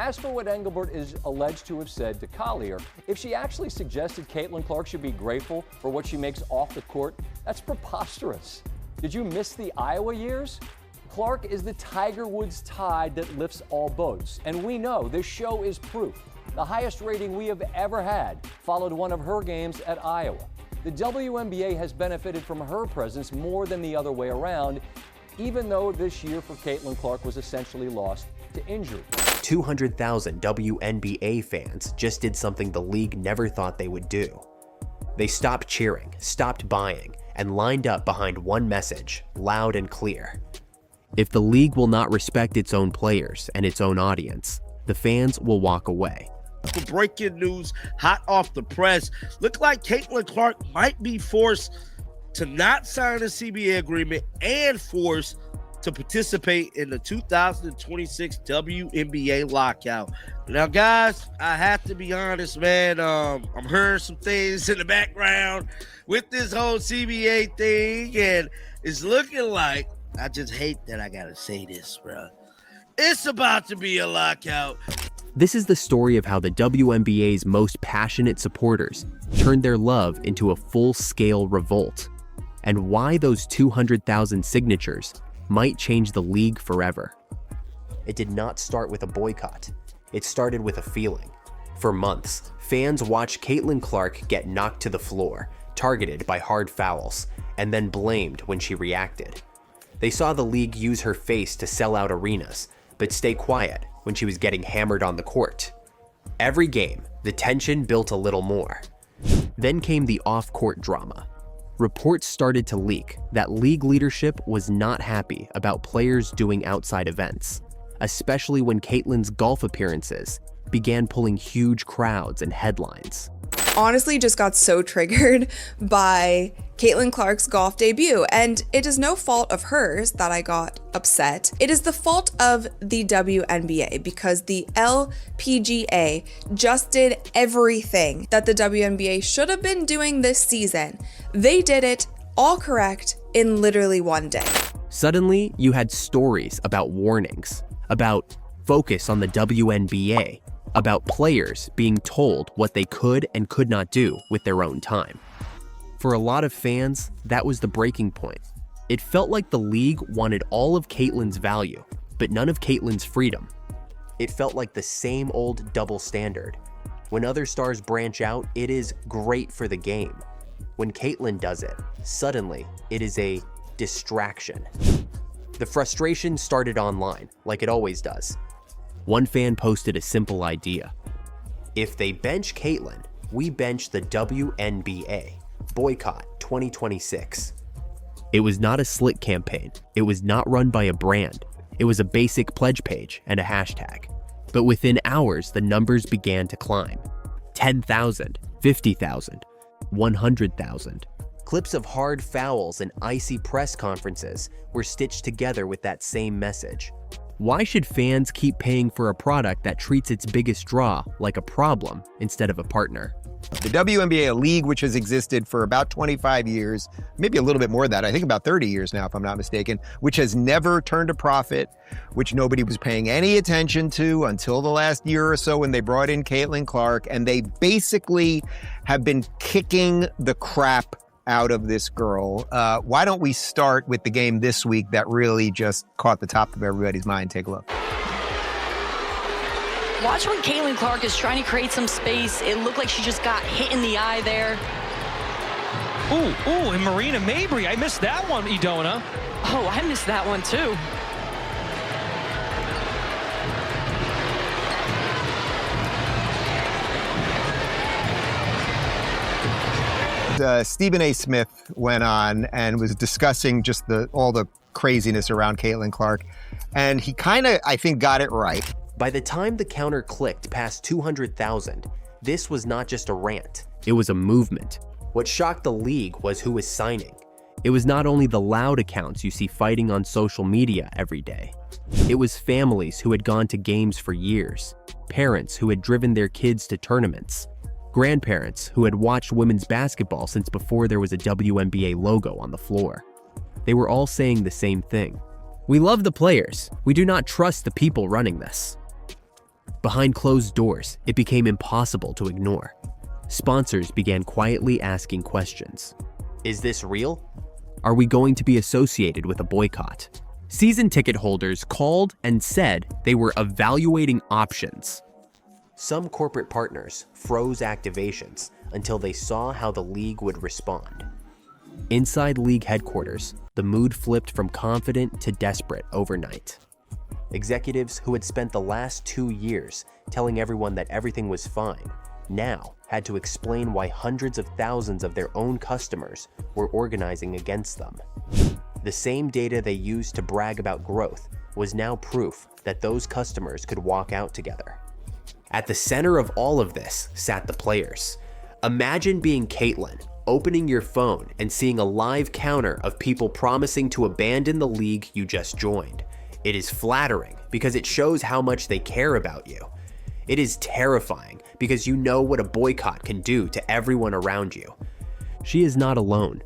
As for what Engelbert is alleged to have said to Collier, if she actually suggested CaitlinClark should be grateful for what she makes off the court, that's preposterous. Did you miss the Iowa years? Clark is the Tiger Woods tide that lifts all boats. And we know this show is proof. The highest rating we have ever had followed one of her games at Iowa. The WNBA has benefited from her presence more than the other way around, even though this year for CaitlinClark was essentially lost to injury. 200,000 WNBA fans just did something the league never thought they would do. They stopped cheering, stopped buying, and lined up behind one message, loud and clear. If the league will not respect its own players and its own audience, the fans will walk away. For breaking news, hot off the press, look like CaitlinClark might be forced to not sign a CBA agreement and forced to participate in the 2026 WNBA lockout. Now, guys, I have to be honest, man. I'm hearing some things in the background with this whole CBA thing, and it's looking like, I just hate that I gotta say this, bro, it's about to be a lockout. This is the story of how the WNBA's most passionate supporters turned their love into a full-scale revolt, and why those 200,000 signatures might change the league forever. It did not start with a boycott. It started with a feeling. For months, fans watched CaitlinClark get knocked to the floor, targeted by hard fouls, and then blamed when she reacted. They saw the league use her face to sell out arenas, but stay quiet when she was getting hammered on the court. Every game, the tension built a little more. Then came the off-court drama. Reports started to leak that league leadership was not happy about players doing outside events, especially when Caitlin's golf appearances began pulling huge crowds and headlines. Honestly, just got so triggered by CaitlinClark's golf debut, and it is no fault of hers that I got upset. It is the fault of the WNBA, because the LPGA just did everything that the WNBA should have been doing this season. They did it all correct in literally one day. Suddenly, you had stories about warnings, about focus on the WNBA, about players being told what they could and could not do with their own time. For a lot of fans, that was the breaking point. It felt like the league wanted all of Caitlin's value, but none of Caitlin's freedom. It felt like the same old double standard. When other stars branch out, it is great for the game. When Caitlin does it, suddenly it is a distraction. The frustration started online, like it always does. One fan posted a simple idea. If they bench Caitlin, we bench the WNBA. Boycott 2026. It was not a slick campaign. It was not run by a brand. It was a basic pledge page and a hashtag. But within hours, the numbers began to climb. 10,000, 50,000, 100,000. Clips of hard fouls and icy press conferences were stitched together with that same message. Why should fans keep paying for a product that treats its biggest draw like a problem instead of a partner? The WNBA, a league which has existed for about 25 years, maybe a little bit more than that, I think about 30 years now, if I'm not mistaken, which has never turned a profit, which nobody was paying any attention to until the last year or so when they brought in CaitlinClark, and they basically have been kicking the crap out of this girl. Why don't we start with the game this week that really just caught the top of everybody's mind? Take a look. Watch when CaitlinClark is trying to create some space. It looked like she just got hit in the eye there. Ooh, and Marina Mabry, I missed that one, Idona. Oh, I missed that one too. Stephen A. Smith went on and was discussing just all the craziness around CaitlinClark, and he kind of, I think, got it right. By the time the counter clicked past 200,000, this was not just a rant, it was a movement. What shocked the league was who was signing. It was not only the loud accounts you see fighting on social media every day. It was families who had gone to games for years, parents who had driven their kids to tournaments, grandparents who had watched women's basketball since before there was a WNBA logo on the floor. They were all saying the same thing. We love the players. We do not trust the people running this. Behind closed doors, it became impossible to ignore. Sponsors began quietly asking questions. Is this real? Are we going to be associated with a boycott? Season ticket holders called and said they were evaluating options. Some corporate partners froze activations until they saw how the league would respond. Inside league headquarters, the mood flipped from confident to desperate overnight. Executives who had spent the last 2 years telling everyone that everything was fine now had to explain why hundreds of thousands of their own customers were organizing against them. The same data they used to brag about growth was now proof that those customers could walk out together. At the center of all of this sat the players. Imagine being Caitlin, opening your phone and seeing a live counter of people promising to abandon the league you just joined. It is flattering because it shows how much they care about you. It is terrifying because you know what a boycott can do to everyone around you. She is not alone.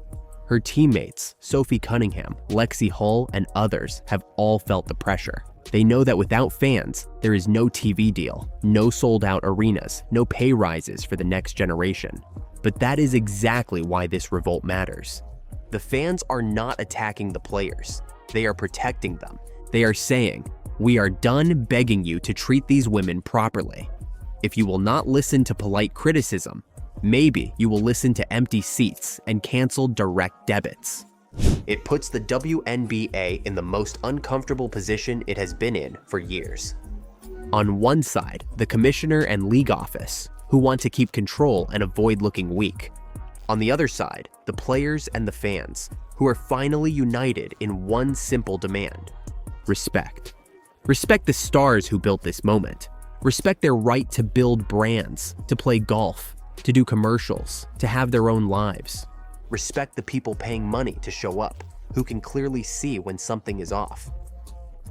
Her teammates, Sophie Cunningham, Lexi Hull, and others have all felt the pressure. They know that without fans, there is no TV deal, no sold-out arenas, no pay rises for the next generation. But that is exactly why this revolt matters. The fans are not attacking the players. They are protecting them. They are saying, "We are done begging you to treat these women properly. If you will not listen to polite criticism, maybe you will listen to empty seats and canceled direct debits." It puts the WNBA in the most uncomfortable position it has been in for years. On one side, the commissioner and league office, who want to keep control and avoid looking weak. On the other side, the players and the fans, who are finally united in one simple demand: respect. Respect the stars who built this moment. Respect their right to build brands, to play golf, to do commercials, to have their own lives. Respect the people paying money to show up, who can clearly see when something is off.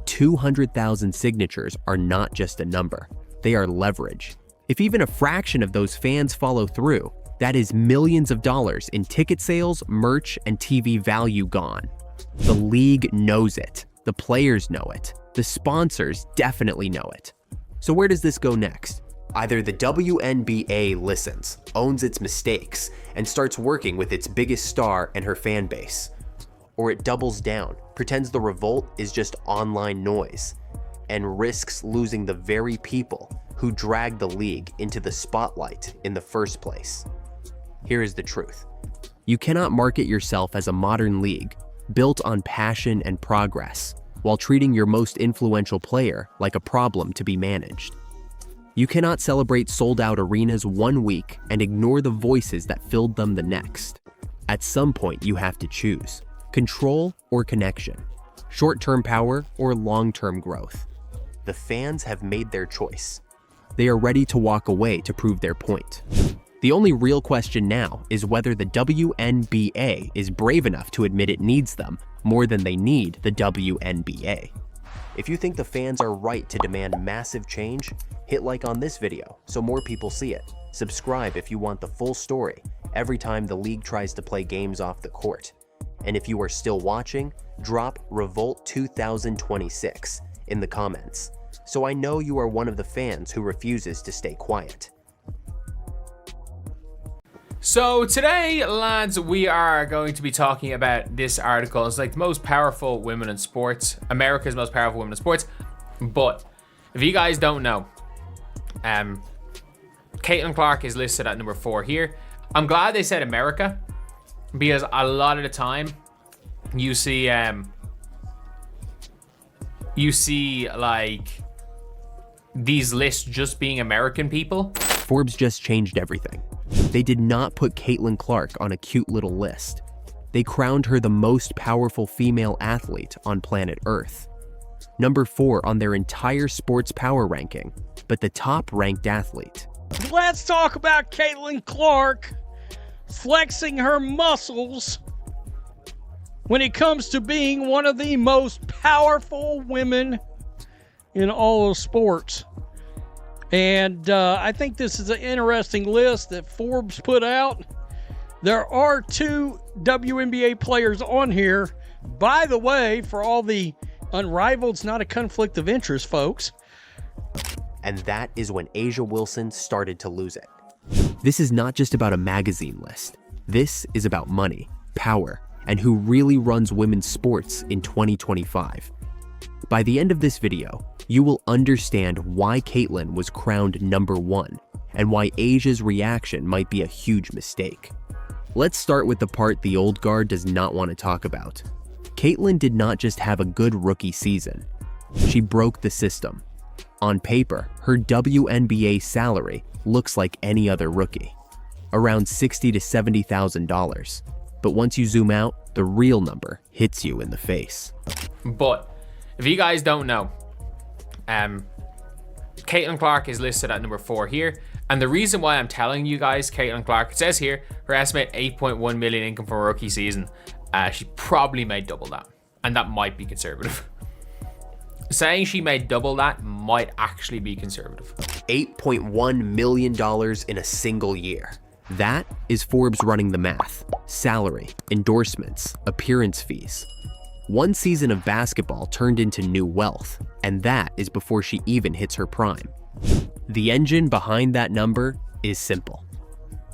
200,000 signatures are not just a number, they are leverage. If even a fraction of those fans follow through, that is millions of dollars in ticket sales, merch, and TV value gone. The league knows it. The players know it. The sponsors definitely know it. So where does this go next? Either the WNBA listens, owns its mistakes, and starts working with its biggest star and her fan base. Or it doubles down, pretends the revolt is just online noise, and risks losing the very people who dragged the league into the spotlight in the first place. Here is the truth. You cannot market yourself as a modern league built on passion and progress, while treating your most influential player like a problem to be managed. You cannot celebrate sold-out arenas one week and ignore the voices that filled them the next. At some point, you have to choose: control or connection, short-term power or long-term growth. The fans have made their choice. They are ready to walk away to prove their point. The only real question now is whether the WNBA is brave enough to admit it needs them more than they need the WNBA. If you think the fans are right to demand massive change, hit like on this video so more people see it. Subscribe if you want the full story every time the league tries to play games off the court. And if you are still watching, drop Revolt 2026 in the comments, so I know you are one of the fans who refuses to stay quiet. So today, lads, we are going to be talking about this article. It's like the most powerful women in sports, America's most powerful women in sports. But if you guys don't know, CaitlinClark is listed at number 4 here. I'm glad they said America, because a lot of the time you see like these lists just being American people. Forbes just changed everything. They did not put CaitlinClark on a cute little list. They crowned her the most powerful female athlete on planet Earth. Number 4 on their entire sports power ranking, but the top ranked athlete. Let's talk about CaitlinClark flexing her muscles when it comes to being one of the most powerful women in all of sports. And I think this is an interesting list that Forbes put out. There are 2 WNBA players on here. By the way, for all the unrivaled, it's not a conflict of interest, folks. And that is when A'ja Wilson started to lose it. This is not just about a magazine list. This is about money, power, and who really runs women's sports in 2025. By the end of this video, you will understand why Caitlin was crowned #1 and why A'ja's reaction might be a huge mistake. Let's start with the part the old guard does not want to talk about. Caitlin did not just have a good rookie season. She broke the system. On paper, her WNBA salary looks like any other rookie, around $60,000 to $70,000. But once you zoom out, the real number hits you in the face. But if you guys don't know, CaitlinClark is listed at #4 here. And the reason why I'm telling you guys CaitlinClark, it says here, her estimate 8.1 million income for a rookie season. She probably made double that. And that might be conservative. Saying she made double that might actually be conservative. $8.1 million in a single year. That is Forbes running the math. Salary, endorsements, appearance fees. One season of basketball turned into new wealth, and that is before she even hits her prime. The engine behind that number is simple.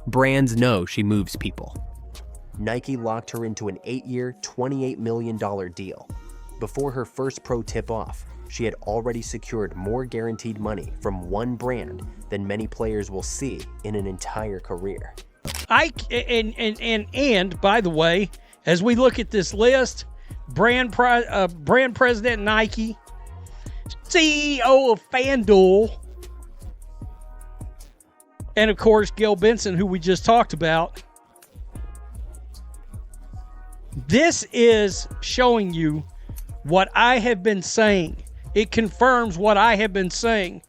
Brands know she moves people. Nike locked her into an 8-year, $28 million deal. Before her first pro tip-off, she had already secured more guaranteed money from one brand than many players will see in an entire career. And by the way, as we look at this list, brand president Nike, CEO of FanDuel, and of course Gail Benson, who we just talked about. This is showing you what I have been saying. It confirms what I have been saying.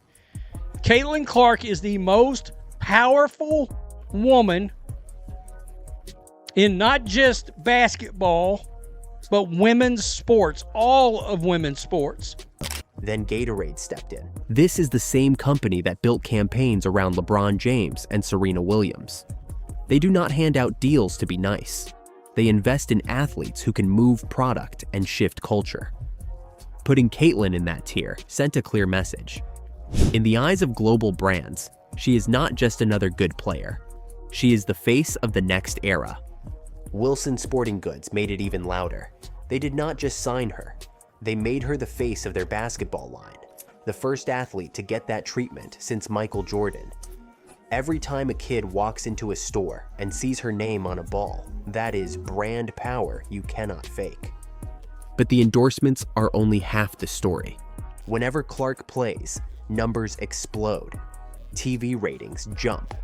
CaitlinClark is the most powerful woman in not just basketball, but women's sports, all of women's sports. Then Gatorade stepped in. This is the same company that built campaigns around LeBron James and Serena Williams. They do not hand out deals to be nice. They invest in athletes who can move product and shift culture. Putting Caitlin in that tier sent a clear message. In the eyes of global brands, she is not just another good player. She is the face of the next era. Wilson Sporting Goods made it even louder. They did not just sign her. They made her the face of their basketball line, the first athlete to get that treatment since Michael Jordan. Every time a kid walks into a store and sees her name on a ball, that is brand power you cannot fake. But the endorsements are only half the story. Whenever Clark plays, numbers explode. TV ratings jump.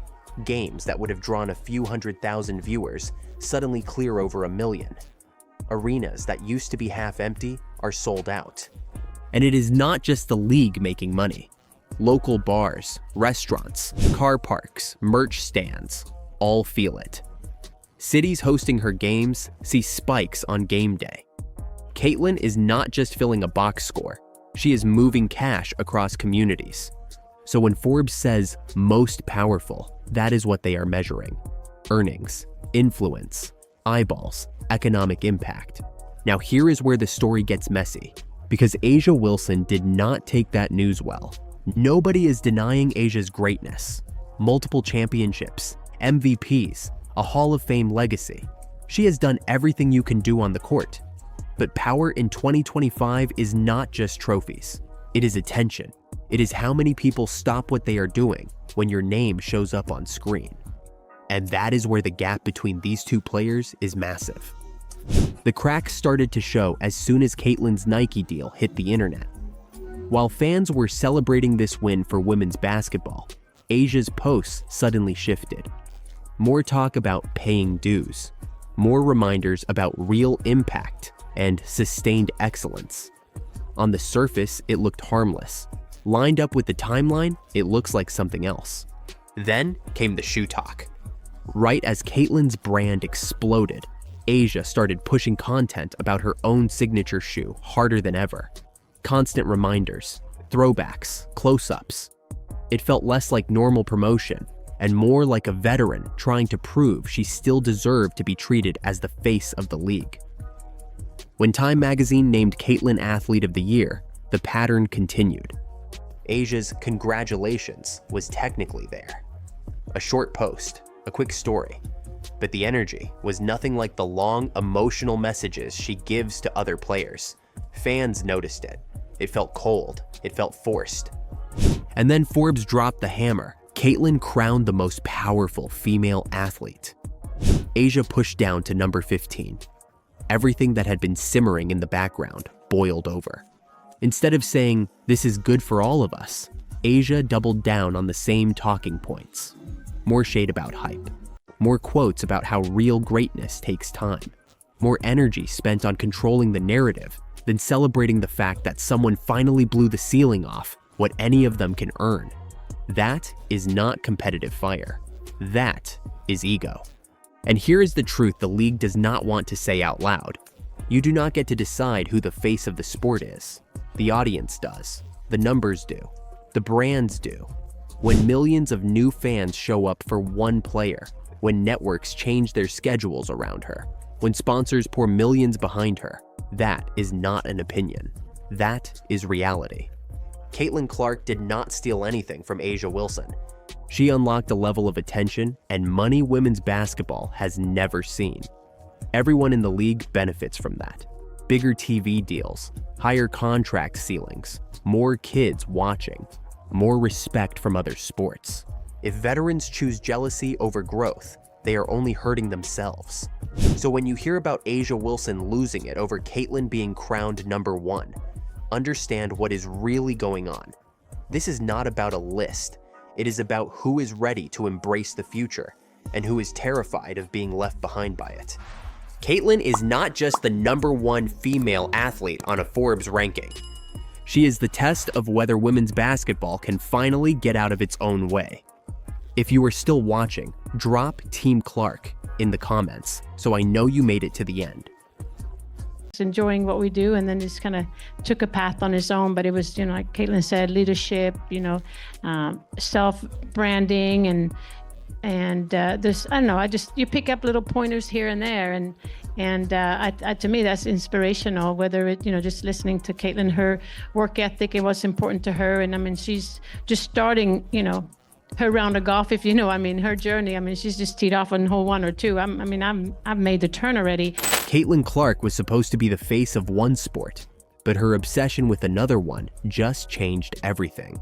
Games that would have drawn a few 100,000 viewers suddenly clear over 1 million. Arenas that used to be half empty are sold out. And it is not just the league making money. Local bars, restaurants, car parks, merch stands, all feel it. Cities hosting her games see spikes on game day. Caitlin is not just filling a box score, she is moving cash across communities. So when Forbes says most powerful, that is what they are measuring. Earnings, influence, eyeballs, economic impact. Now here is where the story gets messy, because A'ja Wilson did not take that news well. Nobody is denying A'ja's greatness. Multiple championships, MVPs, a Hall of Fame legacy. She has done everything you can do on the court. But power in 2025 is not just trophies. It is attention. It is how many people stop what they are doing when your name shows up on screen. And that is where the gap between these two players is massive. The cracks started to show as soon as Caitlin's Nike deal hit the internet. While fans were celebrating this win for women's basketball, A'ja's posts suddenly shifted. More talk about paying dues. More reminders about real impact and sustained excellence. On the surface, it looked harmless. Lined up with the timeline, it looks like something else. Then came the shoe talk. Right as Caitlin's brand exploded, A'ja started pushing content about her own signature shoe harder than ever. Constant reminders, throwbacks, close-ups. It felt less like normal promotion and more like a veteran trying to prove she still deserved to be treated as the face of the league. When Time magazine named Caitlin Athlete of the Year, the pattern continued. Asia's congratulations was technically there. A short post, a quick story, but the energy was nothing like the long, emotional messages she gives to other players. Fans noticed it. It felt cold. It felt forced. And then Forbes dropped the hammer. Caitlin crowned the most powerful female athlete. Asia pushed down to number 15. Everything that had been simmering in the background boiled over. Instead of saying, "This is good for all of us," Asia doubled down on the same talking points. More shade about hype. More quotes about how real greatness takes time. More energy spent on controlling the narrative than celebrating the fact that someone finally blew the ceiling off what any of them can earn. That is not competitive fire. That is ego. And here is the truth the league does not want to say out loud. You do not get to decide who the face of the sport is. The audience does. The numbers do. The brands do. When millions of new fans show up for one player, when networks change their schedules around her, when sponsors pour millions behind her, that is not an opinion. That is reality. CaitlinClark did not steal anything from A'ja Wilson. She unlocked a level of attention and money women's basketball has never seen. Everyone in the league benefits from that. Bigger TV deals, higher contract ceilings, more kids watching, more respect from other sports. If veterans choose jealousy over growth, they are only hurting themselves. So when you hear about A'ja Wilson losing it over Caitlin being crowned number 1, understand what is really going on. This is not about a list. It is about who is ready to embrace the future and who is terrified of being left behind by it. Caitlin is not just the number 1 female athlete on a Forbes ranking. She is the test of whether women's basketball can finally get out of its own way. If you are still watching, drop Team Clark in the comments so I know you made it to the end. Enjoying what we do, and then just kind of took a path on his own. But it was, like Caitlin said, leadership, self-branding, and this, I don't know, you pick up little pointers here and there, and to me that's inspirational. Whether it, just listening to Caitlin, her work ethic and what's important to her, and I mean she's just starting, her round of golf, if her journey. She's just teed off on hole 1 or 2. I've made the turn already. CaitlinClark was supposed to be the face of one sport, but her obsession with another one just changed everything.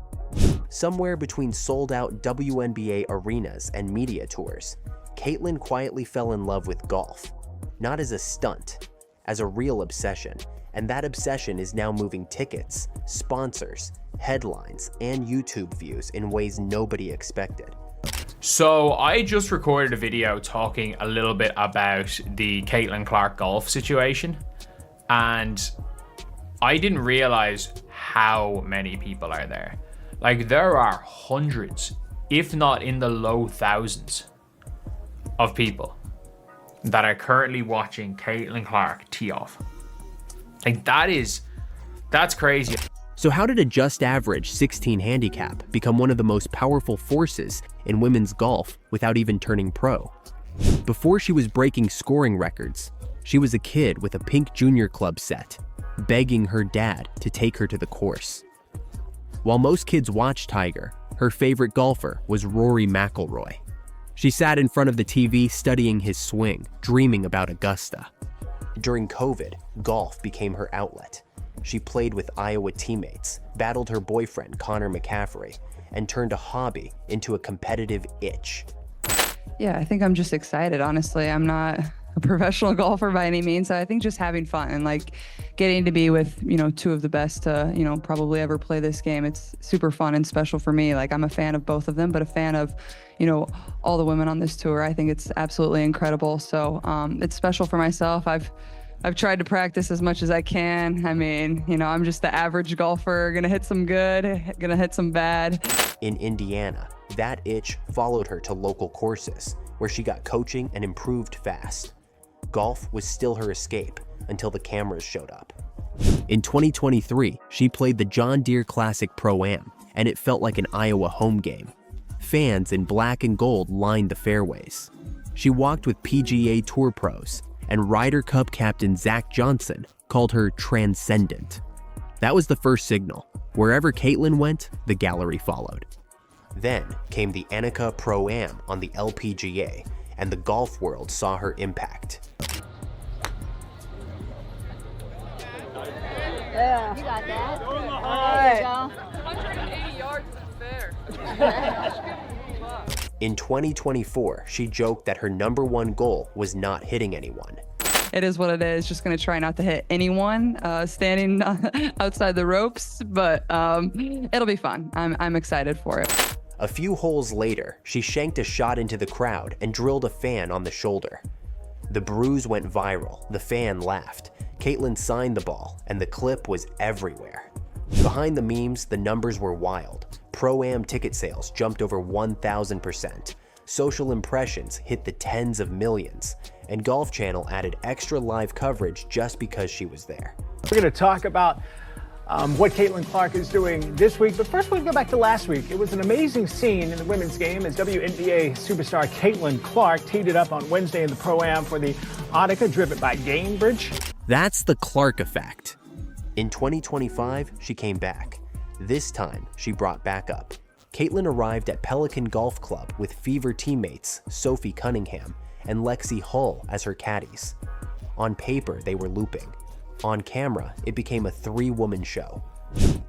Somewhere between sold-out WNBA arenas and media tours, Caitlin quietly fell in love with golf, not as a stunt, as a real obsession, and that obsession is now moving tickets, sponsors, headlines, and YouTube views in ways nobody expected. So I just recorded a video talking a little bit about the CaitlinClark golf situation, and I didn't realize how many people are there. Like, there are hundreds, if not in the low thousands, of people that are currently watching CaitlinClark tee off. Like, that's crazy. So how did a just average 16 handicap become one of the most powerful forces in women's golf without even turning pro? Before she was breaking scoring records, she was a kid with a pink junior club set, begging her dad to take her to the course. While most kids watched Tiger, her favorite golfer was Rory McIlroy. She sat in front of the TV studying his swing, dreaming about Augusta. During COVID, golf became her outlet. She played with Iowa teammates, battled her boyfriend Connor McCaffrey, and turned a hobby into a competitive itch. Yeah, I think I'm just excited, honestly. I'm not a professional golfer by any means. So I think just having fun and getting to be with, 2 of the best to, probably ever play this game. It's super fun and special for me. I'm a fan of both of them, but a fan of, all the women on this tour. I think it's absolutely incredible. So it's special for myself. I've tried to practice as much as I can. I'm just the average golfer, gonna hit some good, gonna hit some bad. In Indiana, that itch followed her to local courses, where she got coaching and improved fast. Golf was still her escape until the cameras showed up. In 2023, she played the John Deere Classic Pro-Am, and it felt like an Iowa home game. Fans in black and gold lined the fairways. She walked with PGA Tour pros, and Ryder Cup captain Zach Johnson called her transcendent. That was the first signal. Wherever Caitlin went, the gallery followed. Then came the Annika Pro-Am on the LPGA, and the golf world saw her impact. Yeah, you got that. There you go. 180 yards isn't fair. In 2024, she joked that her #1 goal was not hitting anyone. It is what it is. Just going to try not to hit anyone standing outside the ropes, but it'll be fun. I'm excited for it. A few holes later, she shanked a shot into the crowd and drilled a fan on the shoulder. The bruise went viral, the fan laughed. Caitlin signed the ball, and the clip was everywhere. Behind the memes, the numbers were wild. Pro-Am ticket sales jumped over 1,000%. Social impressions hit the tens of millions, and Golf Channel added extra live coverage just because she was there. We're going to talk about what CaitlinClark is doing this week, but first we'll go back to last week. It was an amazing scene in the women's game as WNBA superstar CaitlinClark teed it up on Wednesday in the Pro-Am for the Annika, driven by Gainbridge. That's the Clark effect. In 2025, she came back. This time, she brought backup. Caitlin arrived at Pelican Golf Club with Fever teammates Sophie Cunningham and Lexi Hull as her caddies. On paper, they were looping. On camera, it became a 3-woman show.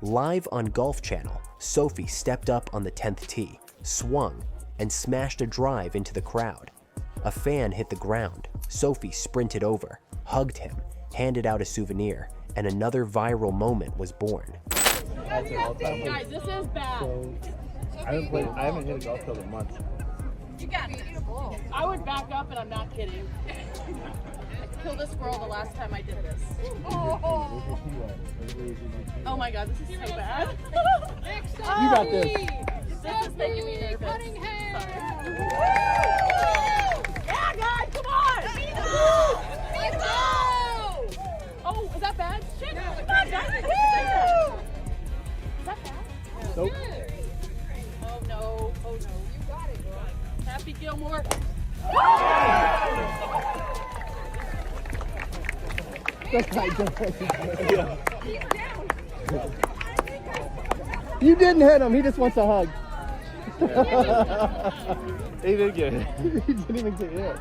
Live on Golf Channel, Sophie stepped up on the 10th tee, swung, and smashed a drive into the crowd. A fan hit the ground. Sophie sprinted over, hugged him, handed out a souvenir, and another viral moment was born. Guys, this is bad. So, I haven't hit a golf club in months. You got me. I would back up, and I'm not kidding. I killed a squirrel the last time I did this. Oh my god, this is so bad. You got this. This is making me nervous. Sorry. Yeah, guys, come on! Let's go! Oh, is that bad? Shit! Come on, guys! Is that bad? Nope. Oh no! Oh no! You got it, bro. Happy Gilmore. You didn't hit him. He just wants a hug. He did get it. He didn't even get hit.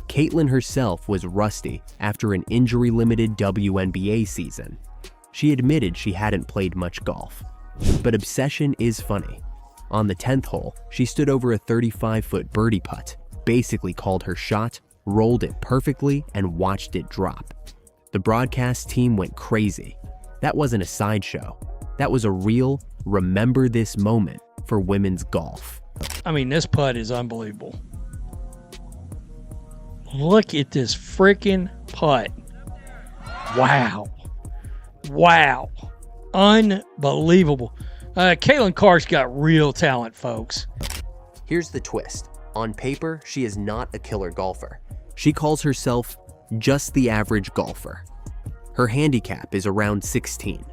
Caitlin herself was rusty after an injury-limited WNBA season. She admitted she hadn't played much golf. But obsession is funny. On the 10th hole, she stood over a 35-foot birdie putt, basically called her shot, rolled it perfectly, and watched it drop. The broadcast team went crazy. That wasn't a sideshow. That was a real, remember this moment for women's golf. I mean, this putt is unbelievable. Look at this freaking putt. Wow. Wow. Unbelievable. CaitlinClark's got real talent, folks. Here's the twist. On paper, she is not a killer golfer. She calls herself just the average golfer. Her handicap is around 16.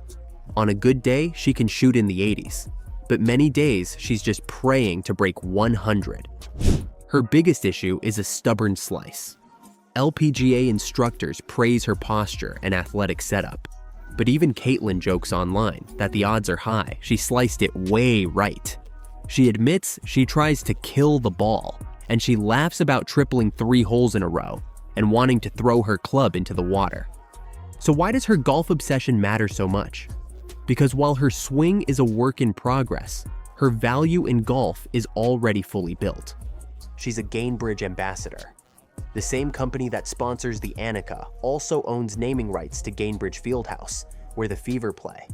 On a good day, she can shoot in the 80s. But many days, she's just praying to break 100. Her biggest issue is a stubborn slice. LPGA instructors praise her posture and athletic setup. But even Caitlin jokes online that the odds are high she sliced it way right. She admits she tries to kill the ball, and she laughs about tripling 3 holes in a row and wanting to throw her club into the water. So why does her golf obsession matter so much? Because while her swing is a work in progress, her value in golf is already fully built. She's a Gainbridge ambassador. The same company that sponsors the Annika also owns naming rights to Gainbridge Fieldhouse, where the Fever play.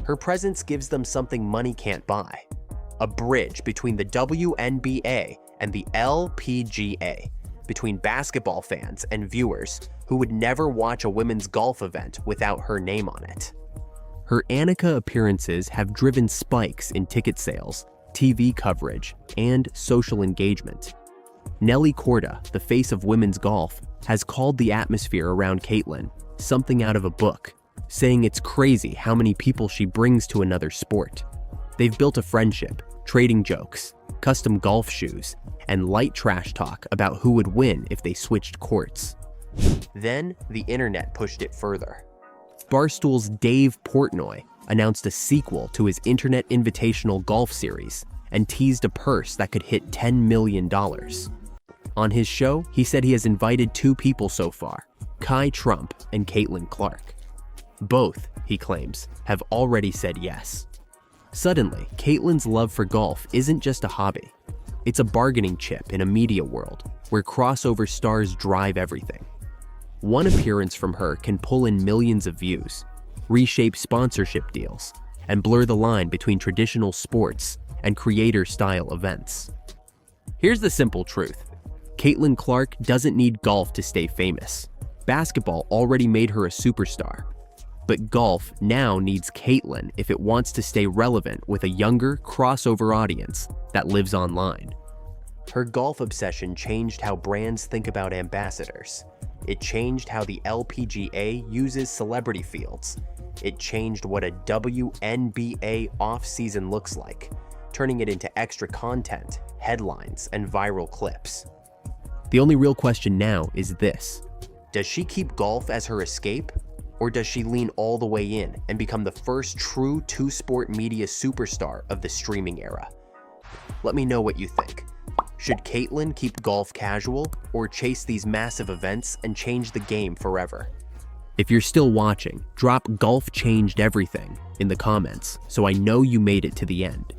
Her presence gives them something money can't buy: a bridge between the WNBA and the LPGA, between basketball fans and viewers who would never watch a women's golf event without her name on it. Her Annika appearances have driven spikes in ticket sales, TV coverage, and social engagement. Nelly Korda, the face of women's golf, has called the atmosphere around Caitlin something out of a book, saying it's crazy how many people she brings to another sport. They've built a friendship, trading jokes, custom golf shoes, and light trash talk about who would win if they switched courts. Then, the internet pushed it further. Barstool's Dave Portnoy announced a sequel to his Internet Invitational Golf Series and teased a purse that could hit $10 million. On his show, he said he has invited 2 people so far, Kai Trump and CaitlinClark. Both, he claims, have already said yes. Suddenly, Caitlin's love for golf isn't just a hobby. It's a bargaining chip in a media world where crossover stars drive everything. One appearance from her can pull in millions of views, reshape sponsorship deals, and blur the line between traditional sports and creator-style events. Here's the simple truth. CaitlinClark doesn't need golf to stay famous. Basketball already made her a superstar. But golf now needs Caitlin if it wants to stay relevant with a younger, crossover audience that lives online. Her golf obsession changed how brands think about ambassadors. It changed how the LPGA uses celebrity fields. It changed what a WNBA off-season looks like, turning it into extra content, headlines, and viral clips. The only real question now is this: does she keep golf as her escape, or does she lean all the way in and become the first true two-sport media superstar of the streaming era? Let me know what you think. Should Caitlin keep golf casual or chase these massive events and change the game forever? If you're still watching, drop "Golf changed everything" in the comments so I know you made it to the end.